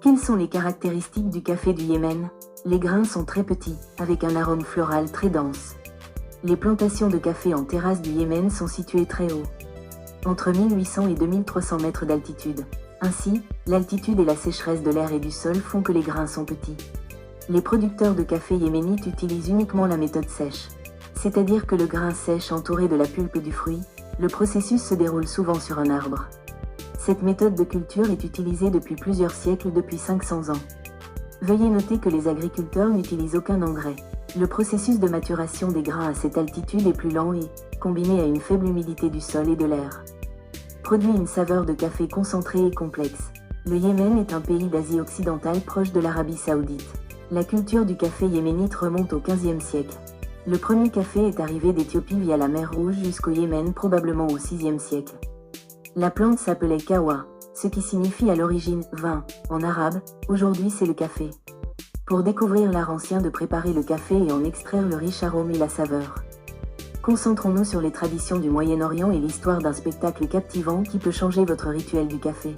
Quelles sont les caractéristiques du café du Yémen? Les grains sont très petits, avec un arôme floral très dense. Les plantations de café en terrasse du Yémen sont situées très haut, entre 1800 et 2300 mètres d'altitude. Ainsi, l'altitude et la sécheresse de l'air et du sol font que les grains sont petits. Les producteurs de café yéménites utilisent uniquement la méthode sèche, c'est-à-dire que le grain sèche entouré de la pulpe et du fruit. Le processus se déroule souvent sur un arbre. Cette méthode de culture est utilisée depuis plusieurs siècles, depuis 500 ans. Veuillez noter que les agriculteurs n'utilisent aucun engrais. Le processus de maturation des grains à cette altitude est plus lent et, combiné à une faible humidité du sol et de l'air, produit une saveur de café concentrée et complexe. Le Yémen est un pays d'Asie occidentale proche de l'Arabie Saoudite. La culture du café yéménite remonte au XVe siècle. Le premier café est arrivé d'Éthiopie via la mer Rouge jusqu'au Yémen probablement au VIe siècle. La plante s'appelait kawa, ce qui signifie à l'origine « vin » en arabe. Aujourd'hui c'est le café. Pour découvrir l'art ancien de préparer le café et en extraire le riche arôme et la saveur, concentrons-nous sur les traditions du Moyen-Orient et l'histoire d'un spectacle captivant qui peut changer votre rituel du café.